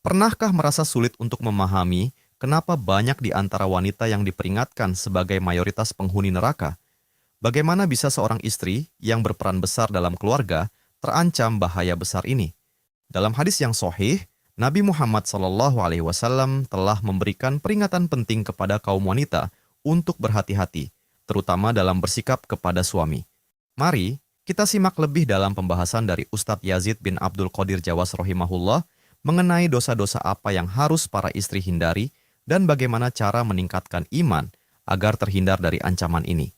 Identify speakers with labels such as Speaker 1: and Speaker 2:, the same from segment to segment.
Speaker 1: Pernahkah merasa sulit untuk memahami kenapa banyak di antara wanita yang diperingatkan sebagai mayoritas penghuni neraka? Bagaimana bisa seorang istri yang berperan besar dalam keluarga terancam bahaya besar ini? Dalam hadis yang sahih, Nabi Muhammad SAW telah memberikan peringatan penting kepada kaum wanita untuk berhati-hati, terutama dalam bersikap kepada suami. Mari kita simak lebih dalam pembahasan dari Ustadz Yazid bin Abdul Qadir Jawas rahimahullah mengenai dosa-dosa apa yang harus para istri hindari dan bagaimana cara meningkatkan iman agar terhindar dari ancaman ini.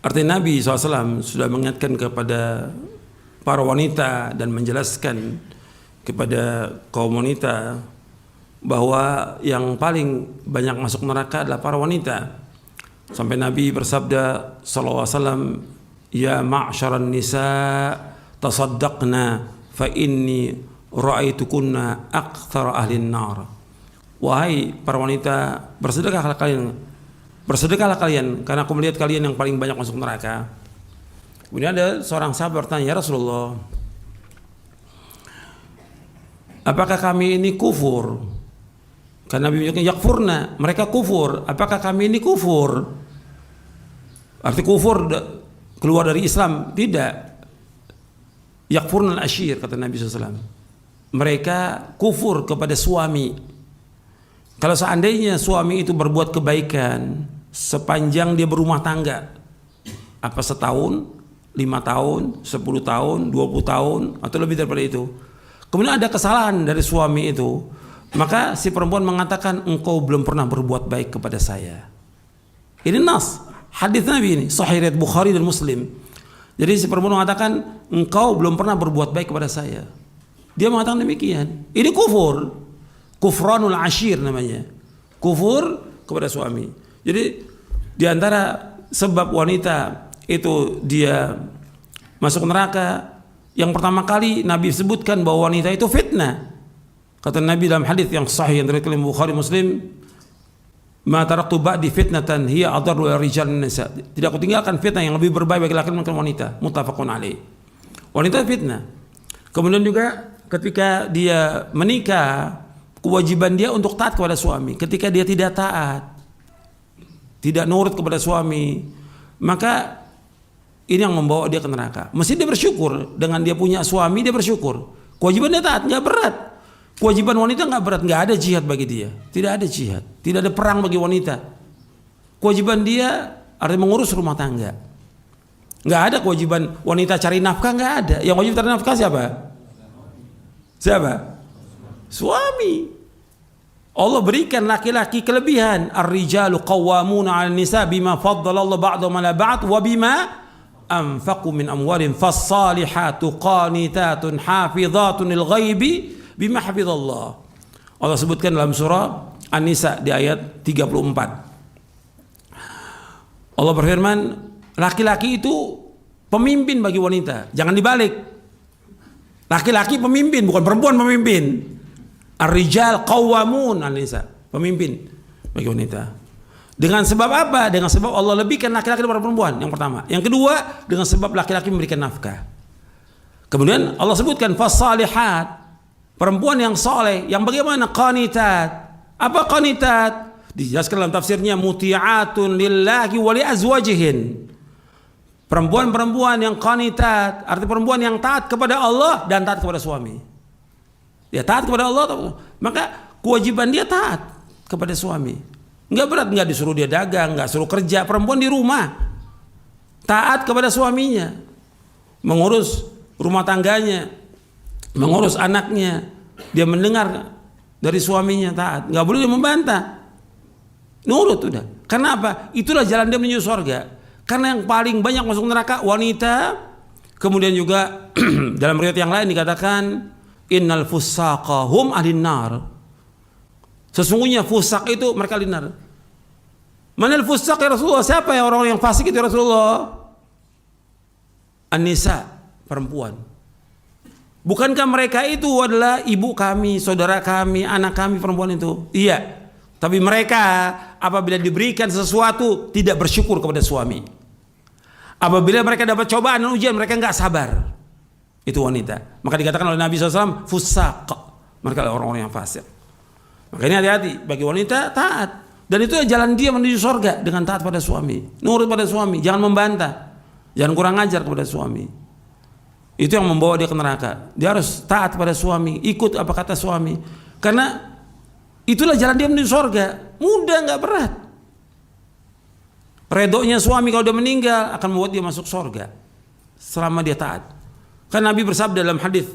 Speaker 2: Artinya Nabi SAW sudah mengingatkan kepada para wanita dan menjelaskan kepada kaum wanita bahwa yang paling banyak masuk neraka adalah para wanita. Sampai Nabi bersabda sallallahu alaihi wasallam, "Ya ma'syaran nisa, tasaddaqna fa inni ra'aitukunna aktsara ahlin nar." Wahai para wanita, bersedekahlah kalian karena aku melihat kalian yang paling banyak masuk neraka. Kemudian ada seorang sahabat bertanya, "Ya Rasulullah, apakah kami ini kufur?" Karena Nabi menyebutkan yakfurna, mereka kufur. Apakah kami ini kufur? Arti kufur keluar dari Islam? Tidak. Yakfurna al-ashir, kata Nabi SAW. Mereka kufur kepada suami. Kalau seandainya suami itu berbuat kebaikan sepanjang dia berumah tangga, apa setahun, 5 tahun, 10 tahun, 20 tahun, atau lebih daripada itu, kemudian ada kesalahan dari suami itu, maka si perempuan mengatakan, engkau belum pernah berbuat baik kepada saya. Ini nas, hadis Nabi ini, sahih riwayat Bukhari dan Muslim. Jadi si perempuan mengatakan, engkau belum pernah berbuat baik kepada saya. Dia mengatakan demikian. Ini kufur, kufranul ashir namanya, kufur kepada suami. Jadi di antara sebab wanita itu dia masuk neraka, yang pertama kali Nabi sebutkan bahwa wanita itu fitnah. Kata Nabi dalam hadis yang sahih yang diriwayatkan Bukhari Muslim, "Ma taraktu ba'di fitnatan hiya adarru rijal min nisa." Tidak aku tinggalkan fitnah yang lebih berbahaya bagi laki-laki dan wanita. Muttafaqun alaih. Wanita fitnah. Kemudian juga ketika dia menikah, kewajiban dia untuk taat kepada suami. Ketika dia tidak taat, tidak nurut kepada suami, maka ini yang membawa dia ke neraka. Mesti dia bersyukur dengan dia punya suami, dia bersyukur. Kewajiban dia taat, nggak berat. Kewajiban wanita nggak berat, nggak ada jihad bagi dia, tidak ada jihad, tidak ada perang bagi wanita. Kewajiban dia artinya mengurus rumah tangga. Nggak ada kewajiban wanita cari nafkah, nggak ada. Yang wajib cari nafkah siapa? Siapa? Suami. Allah berikan laki-laki kelebihan. Ar-rijalu qawwamuna 'alan nisa bima faddalallahu ba'dahum 'ala ba'd wa bima anfaqu min amwalihim fas-salihatu qanitatun hafizatun lil ghaibi bima hafizallah. Allah sebutkan dalam surah An-Nisa di ayat 34. Allah berfirman, laki-laki itu pemimpin bagi wanita. Jangan dibalik. Laki-laki pemimpin, bukan perempuan pemimpin. Ar-rijal qawwamun 'alan nisa, pemimpin bagi wanita. Dengan sebab apa? Dengan sebab Allah lebihkan laki-laki daripada perempuan, yang pertama. Yang kedua, dengan sebab laki-laki memberikan nafkah. Kemudian Allah sebutkan fas-salihat, perempuan yang soleh, yang bagaimana? Qanitat. Apa qanitat? Dijelaskan dalam tafsirnya, muti'atun lillahi wa li azwajihin. Perempuan-perempuan yang qanitat, arti perempuan yang taat kepada Allah dan taat kepada suami. Dia taat kepada Allah, maka kewajiban dia taat kepada suami. Enggak berat, enggak disuruh dia dagang, enggak suruh kerja. Perempuan di rumah taat kepada suaminya, mengurus rumah tangganya, mengurus anaknya, dia mendengar dari suaminya, taat, nggak boleh dia membantah, nurut udah. Karena apa? Itulah jalan dia menuju surga. Karena yang paling banyak masuk neraka wanita. Kemudian juga dalam riwayat yang lain dikatakan, innal fusaqa hum ahlin nar. Sesungguhnya fusak itu mereka ahlin nar. Mana al-fusaq ya Rasulullah? Siapa ya orang yang fasik itu ya Rasulullah? An-nisa, perempuan. Bukankah mereka itu adalah ibu kami, saudara kami, anak kami perempuan itu? Iya. Tapi mereka apabila diberikan sesuatu tidak bersyukur kepada suami. Apabila mereka dapat cobaan dan ujian mereka enggak sabar. Itu wanita. Maka dikatakan oleh Nabi SAW, fusaq. Mereka adalah orang-orang yang fasik. Makanya hati-hati bagi wanita taat. Dan itu jalan dia menuju surga dengan taat pada suami, nurut pada suami, jangan membantah, jangan kurang ajar kepada suami. Itu yang membawa dia ke neraka. Dia harus taat pada suami, ikut apa kata suami. Karena itulah jalan dia menuju surga. Mudah, nggak berat. Redonya suami kalau dia meninggal akan membuat dia masuk surga selama dia taat. Kan Nabi bersabda dalam hadis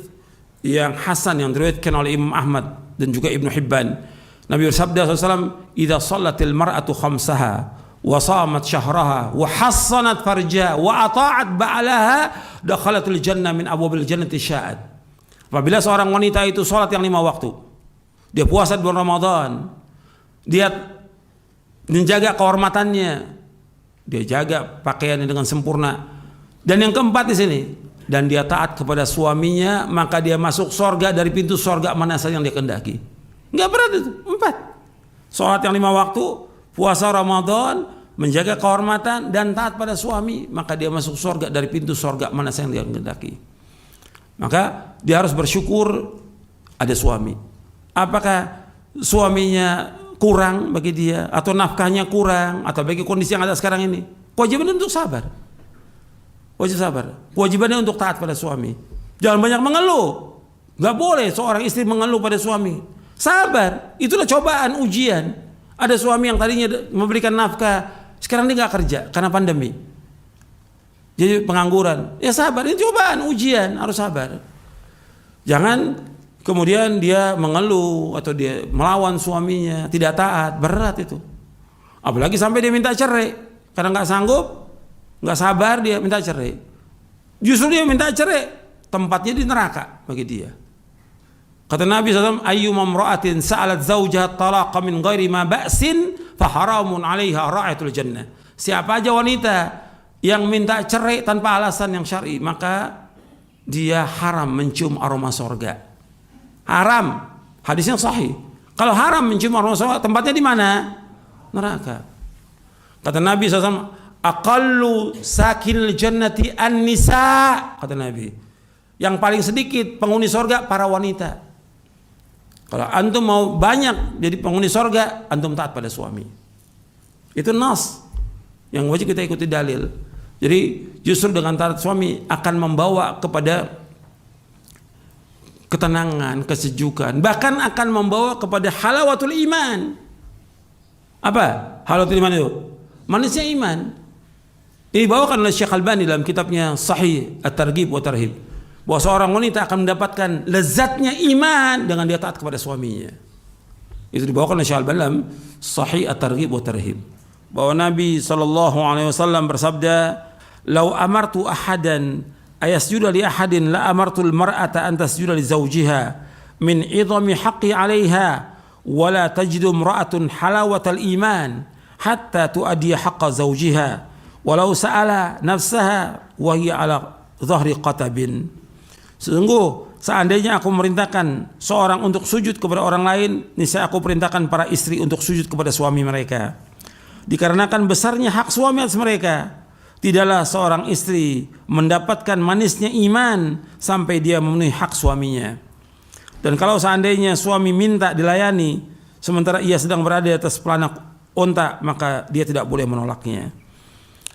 Speaker 2: yang hasan yang diriwayatkan oleh Imam Ahmad dan juga Ibnu Hibban. Nabi bersabda SAW, "Idza shallatil mar'atu khamsaha wa shamat syahraha wa hassanat farjaha wa ata'at ba'laha dakhalatul jannah min abwabil jannati sya'at." Apabila seorang wanita itu salat yang 5 waktu, dia puasa di bulan Ramadan, dia menjaga kehormatannya, dia jaga pakaiannya dengan sempurna. Dan yang keempat di sini, dan dia taat kepada suaminya, maka dia masuk surga dari pintu surga mana saja yang dia kehendaki. Enggak berat itu, 4. Salat yang 5 waktu, puasa Ramadan, menjaga kehormatan dan taat pada suami, maka dia masuk surga dari pintu surga mana saja yang dia kehendaki. Maka dia harus bersyukur ada suami. Apakah suaminya kurang bagi dia, atau nafkahnya kurang, atau bagi kondisi yang ada sekarang ini, kewajibannya untuk sabar. Wajib sabar. Kewajibannya untuk taat pada suami. Jangan banyak mengeluh. Gak boleh seorang istri mengeluh pada suami. Sabar. Itulah cobaan, ujian. Ada suami yang tadinya memberikan nafkah, sekarang dia gak kerja karena pandemi. Jadi pengangguran. Ya sabar. Ini cobaan, ujian. Harus sabar. Jangan kemudian dia mengeluh atau dia melawan suaminya, tidak taat. Berat itu. Apalagi sampai dia minta cerai karena gak sanggup. Nggak sabar dia minta cerai. Justru dia minta cerai, tempatnya di neraka bagi dia. Kata Nabi SAW, ayyuma imra'atin sa'alat zawjaha talaqa min ghairi ma ba'sin fa haramun 'alaiha ra'atul jannah. Siapa aja wanita yang minta cerai tanpa alasan yang syar'i, maka dia haram mencium aroma surga. Haram. Hadisnya sahih. Kalau haram mencium aroma surga, tempatnya di mana? Neraka. Kata Nabi SAW, aqallu sakinil jannati an-nisa, kata Nabi. Yang paling sedikit penghuni surga para wanita. Kalau antum mau banyak jadi penghuni surga, antum taat pada suami. Itu nas yang wajib kita ikuti dalil. Jadi justru dengan taat suami akan membawa kepada ketenangan, kesejukan, bahkan akan membawa kepada halawatul iman. Apa? Halawatul iman itu? Manisnya iman. Ini dibawakan oleh Syekh Albani dalam kitabnya Sahih At-Targhib wa Tarhib, bahwa seorang wanita akan mendapatkan lezatnya iman dengan dia taat kepada suaminya. Itu dibawakan oleh Syekh Albani dalam Sahih At-Targhib wa Tarhib, bahwa Nabi SAW bersabda, "Lau amartu ahadan ayasjuda li ahadin la amartul mar'ata an tasjuda li zawjiha min idhami haqqi 'alaiha wa la tajidu imra'atun halawatal iman hatta tuaddiya haqqa zawjiha walau sa'ala nafsaha wa hiya ala dhahri qatabin." Sungguh seandainya aku memerintahkan seorang untuk sujud kepada orang lain, niscaya aku perintahkan para istri untuk sujud kepada suami mereka. Dikarenakan besarnya hak suami atas mereka, tidaklah seorang istri mendapatkan manisnya iman sampai dia memenuhi hak suaminya. Dan kalau seandainya suami minta dilayani sementara ia sedang berada di atas pelana unta, maka dia tidak boleh menolaknya.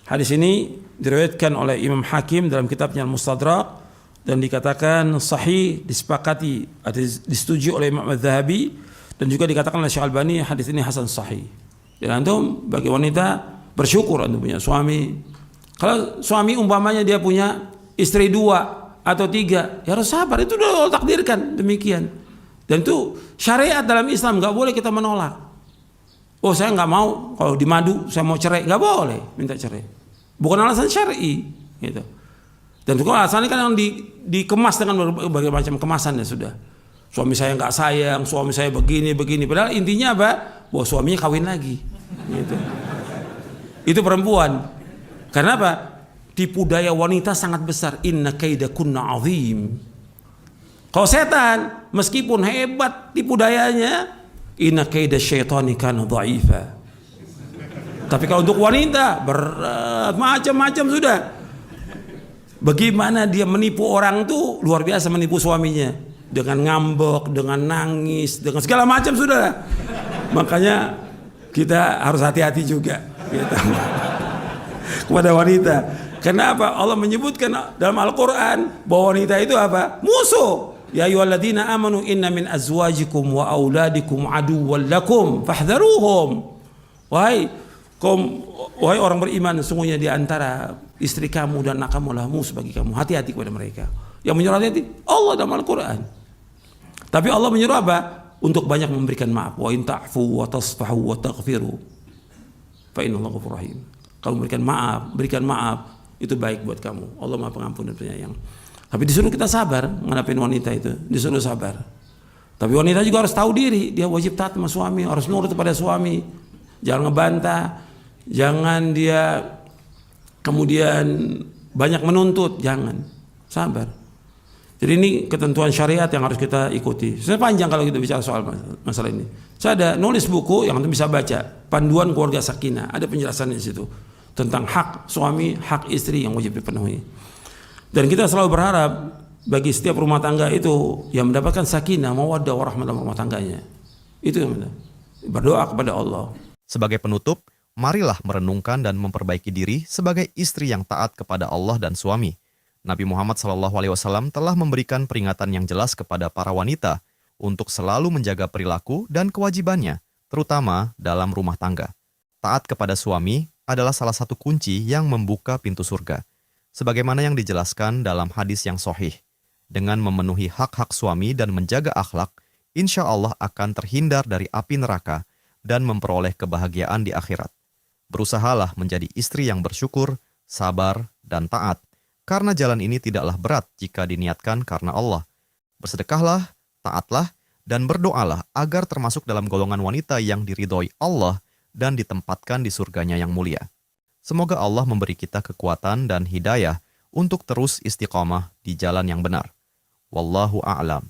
Speaker 2: Hadis ini diriwayatkan oleh Imam Hakim dalam kitabnya Al-Mustadrak dan dikatakan sahih, disepakati atau disetujui oleh Imam Az-Zahabi, dan juga dikatakan oleh Syekh Albani hadis ini hasan sahih. Dan antum bagi wanita bersyukur antum punya suami. Kalau suami umpamanya dia punya istri 2 atau 3, ya harus sabar, itu udah takdirkan demikian. Dan itu syariat dalam Islam, nggak boleh kita menolak. Oh saya nggak mau, kalau di madu saya mau cerai, nggak boleh minta cerai. Bukan alasan syar'i, gitu. Dan juga alasannya kan yang dikemas dengan berbagai macam kemasan ya sudah. Suami saya nggak sayang, suami saya begini. Padahal intinya apa? Bahwa suaminya kawin lagi, gitu. Itu perempuan. Karena apa? Tipu daya wanita sangat besar. Inna kaidakunna azim. Kalau setan, meskipun hebat tipu dayanya, inna kaida syaitani kana dha'ifa. Tapi kalau untuk wanita berat, macam-macam sudah. Bagaimana dia menipu orang tuh luar biasa, menipu suaminya. dengan ngambek, dengan nangis, dengan segala macam sudah. Makanya kita harus hati-hati juga gitu. Kepada wanita. Kenapa? Allah menyebutkan dalam Al-Quran bahwa wanita itu apa? Musuh. Ya ayyuhalladzina amanu inna min azwajikum wa auladikum aduwwan lakum fahdharuhum. Wahai orang beriman, sesungguhnya di antara istri kamu dan anak kamu lah musuh bagi kamu. Hati-hati kepada mereka. Yang menyuruh hati-hati Allah dalam Al-Quran. Tapi Allah menyuruh apa? Untuk banyak memberikan maaf. Wa in ta'fu wa tasfahu wa taghfiru fa innallaha ghafurur rahim. Kamu berikan maaf, itu baik buat kamu. Allah Maha Pengampun dan Penyayang. Tapi disuruh kita sabar menghadapi wanita itu, disuruh sabar. Tapi wanita juga harus tahu diri, dia wajib taat sama suami, harus nurut kepada suami. Jangan ngebantah, jangan dia kemudian banyak menuntut, jangan. Sabar. Jadi ini ketentuan syariat yang harus kita ikuti. Sepanjang kalau kita bicara soal masalah ini. Saya ada nulis buku yang antum bisa baca, Panduan Keluarga Sakinah. Ada penjelasan di situ tentang hak suami, hak istri yang wajib dipenuhi. Dan kita selalu berharap bagi setiap rumah tangga itu yang mendapatkan sakinah, mawaddah, warahmah dalam rumah tangganya. Itu yang berdoa kepada Allah.
Speaker 1: Sebagai penutup, marilah merenungkan dan memperbaiki diri sebagai istri yang taat kepada Allah dan suami. Nabi Muhammad SAW telah memberikan peringatan yang jelas kepada para wanita untuk selalu menjaga perilaku dan kewajibannya, terutama dalam rumah tangga. Taat kepada suami adalah salah satu kunci yang membuka pintu surga. Sebagaimana yang dijelaskan dalam hadis yang sahih, dengan memenuhi hak-hak suami dan menjaga akhlak, insya Allah akan terhindar dari api neraka dan memperoleh kebahagiaan di akhirat. Berusahalah menjadi istri yang bersyukur, sabar, dan taat, karena jalan ini tidaklah berat jika diniatkan karena Allah. Bersedekahlah, taatlah, dan berdoalah agar termasuk dalam golongan wanita yang diridhoi Allah dan ditempatkan di surganya yang mulia. Semoga Allah memberi kita kekuatan dan hidayah untuk terus istiqamah di jalan yang benar. Wallahu a'lam.